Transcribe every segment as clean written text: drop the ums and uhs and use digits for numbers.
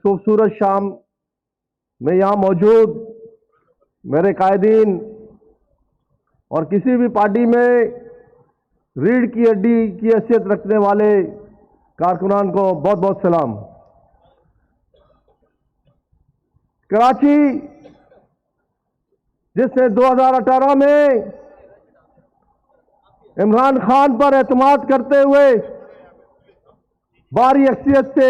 खूबसूरत शाम में यहाँ मौजूद मेरे कायदीन और किसी भी पार्टी में रीढ़ की हड्डी की हैसियत रखने वाले कारकुनान को बहुत बहुत सलाम। कराची जिसने 2018 में इमरान खान पर एतमाद करते हुए भारी अक्सरियत से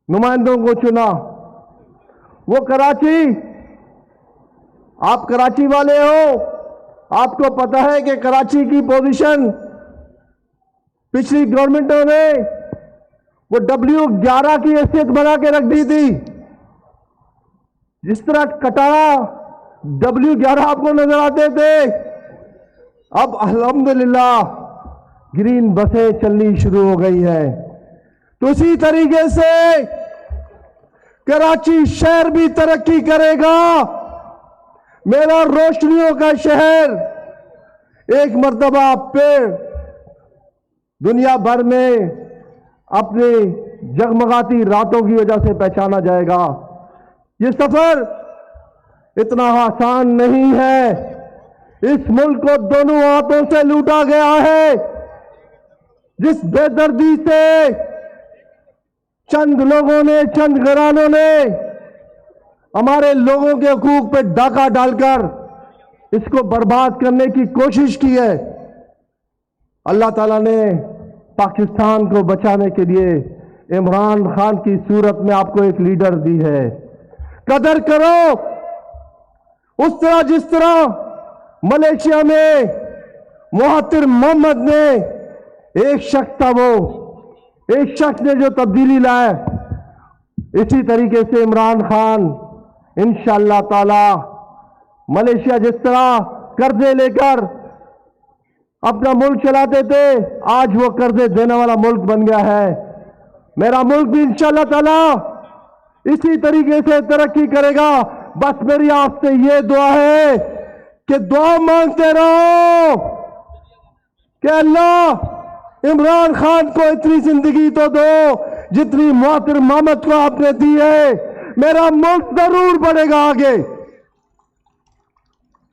नुमाइंदों को चुना, वो कराची, आप कराची वाले हो, आपको पता है कि कराची की पोजीशन पिछली गवर्नमेंटों ने वो W11 की हैसियत बना के रख दी थी। जिस तरह कटारा W11 आपको नजर आते थे, अब अल्हम्दुलिल्लाह ग्रीन बसें चलनी शुरू हो गई है। तो इसी तरीके से कराची शहर भी तरक्की करेगा। मेरा रोशनियों का शहर एक मर्तबा पेड़ दुनिया भर में अपनी जगमगाती रातों की वजह से पहचाना जाएगा। ये सफर इतना आसान नहीं है। इस मुल्क को दोनों हाथों से लूटा गया है। जिस बेदर्दी से चंद लोगों ने, चंद घरानों ने हमारे लोगों के हकूक पे डाका डालकर इसको बर्बाद करने की कोशिश की है, अल्लाह ताला ने पाकिस्तान को बचाने के लिए इमरान खान की सूरत में आपको एक लीडर दी है। कदर करो उस तरह जिस तरह मलेशिया में महातिर मोहम्मद ने, एक शख्स था, वो एक शख्स ने जो तब्दीली लाए, इसी तरीके से इमरान खान इंशाअल्लाह ताला मलेशिया जिस तरह कर्जे लेकर अपना मुल्क चलाते थे, आज वो कर्जे देने वाला मुल्क बन गया है। मेरा मुल्क भी इंशाअल्लाह ताला इसी तरीके से तरक्की करेगा। बस मेरी आपसे ये दुआ है कि दुआ मांगते रहो कि अल्लाह इमरान खान को इतनी जिंदगी तो दो जितनी महातिर मोहम्मद को आपने दी है। मेरा मुल्क जरूर बढ़ेगा आगे।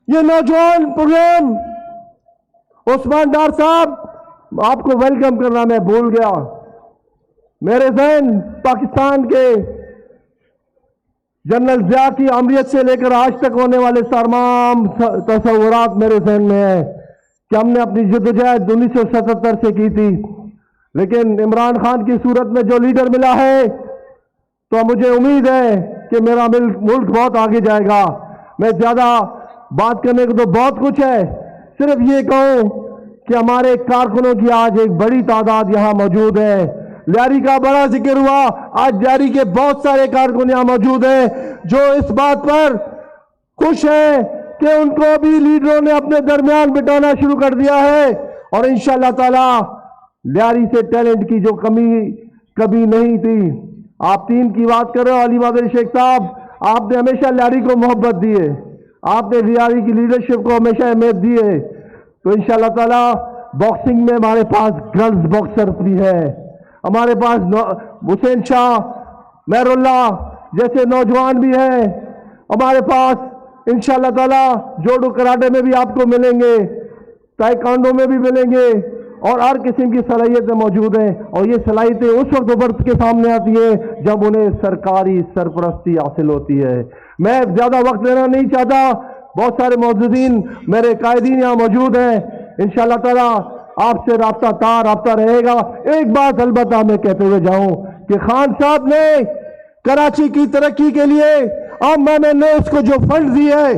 ये नौजवान प्रोग्राम, उस्मान डार साहब, आपको वेलकम करना मैं भूल गया। मेरे जहन पाकिस्तान के जनरल ज़िया की अमरीत से लेकर आज तक होने वाले तमाम तस्वुरात मेरे जहन में है कि हमने अपनी जद्दोजहद 1977 से की थी, लेकिन इमरान खान की सूरत में जो लीडर मिला है तो मुझे उम्मीद है कि मेरा मुल्क बहुत आगे जाएगा। मैं ज्यादा बात करने को तो बहुत कुछ है, सिर्फ ये कहूं कि हमारे कारकुनों की आज एक बड़ी तादाद यहां मौजूद है। लियारी का बड़ा जिक्र हुआ, आज लियारी के बहुत सारे कारकुन यहां मौजूद हैं जो इस बात पर खुश हैं कि उनको भी लीडरों ने अपने दरमियान बिठाना शुरू कर दिया है। और इंशाअल्लाह ताला लियारी से टैलेंट की जो कमी कभी नहीं थी। आप टीम की बात कर रहे हो, अली बादल शेख साहब, आपने हमेशा लियारी को मोहब्बत दी है, आपने लियारी की लीडरशिप को हमेशा अहमियत दी है। तो इंशाअल्लाह ताला बॉक्सिंग में हमारे पास गर्ल्स बॉक्सर भी है, हमारे पास हुसैन शाह, मेहरुल्लाह जैसे नौजवान भी हैं, हमारे पास इंशाअल्लाह ताला जोडो कराटे में भी आपको मिलेंगे, ताइक्वांडो में भी मिलेंगे और हर किस्म की सलाहियतें मौजूद हैं। और ये सलाहियतें उस वक्त उभर के सामने आती है जब उन्हें सरकारी सरपरस्ती हासिल होती है। मैं ज्यादा वक्त लेना नहीं चाहता, बहुत सारे मौजूदीन मेरे कायदीन यहाँ मौजूद हैं, इंशाअल्लाह ताला आपसे राब्ता रहेगा। एक बात अलबत्ता मैं कहते हुए जाऊं कि खान साहब ने कराची की तरक्की के लिए मैंने उसको जो फंड दिए है,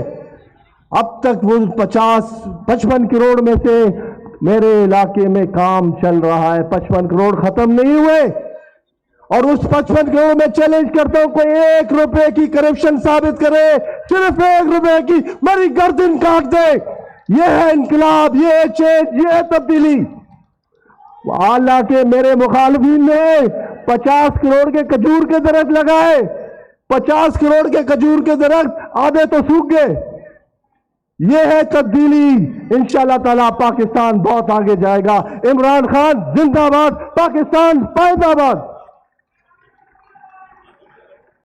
अब तक वो 55 करोड़ में से मेरे इलाके में काम चल रहा है। 55 करोड़ खत्म नहीं हुए। और उस 55 करोड़ में चैलेंज करता हूं, कोई 1 रुपए की करप्शन साबित करे, सिर्फ 1 रुपए की, मेरी गर्दन काट दे। ये है इनकलाब, ये है चेंज, ये है तब्दीली। हालांकि मेरे मुखालिफिन ने 50 करोड़ के खजूर के दरख्त लगाए, 50 करोड़ के खजूर के दरख्त आधे तो सूख गए। ये है तब्दीली। इंशाअल्लाह ताला पाकिस्तान बहुत आगे जाएगा। इमरान खान जिंदाबाद, पाकिस्तान पायदाबाद।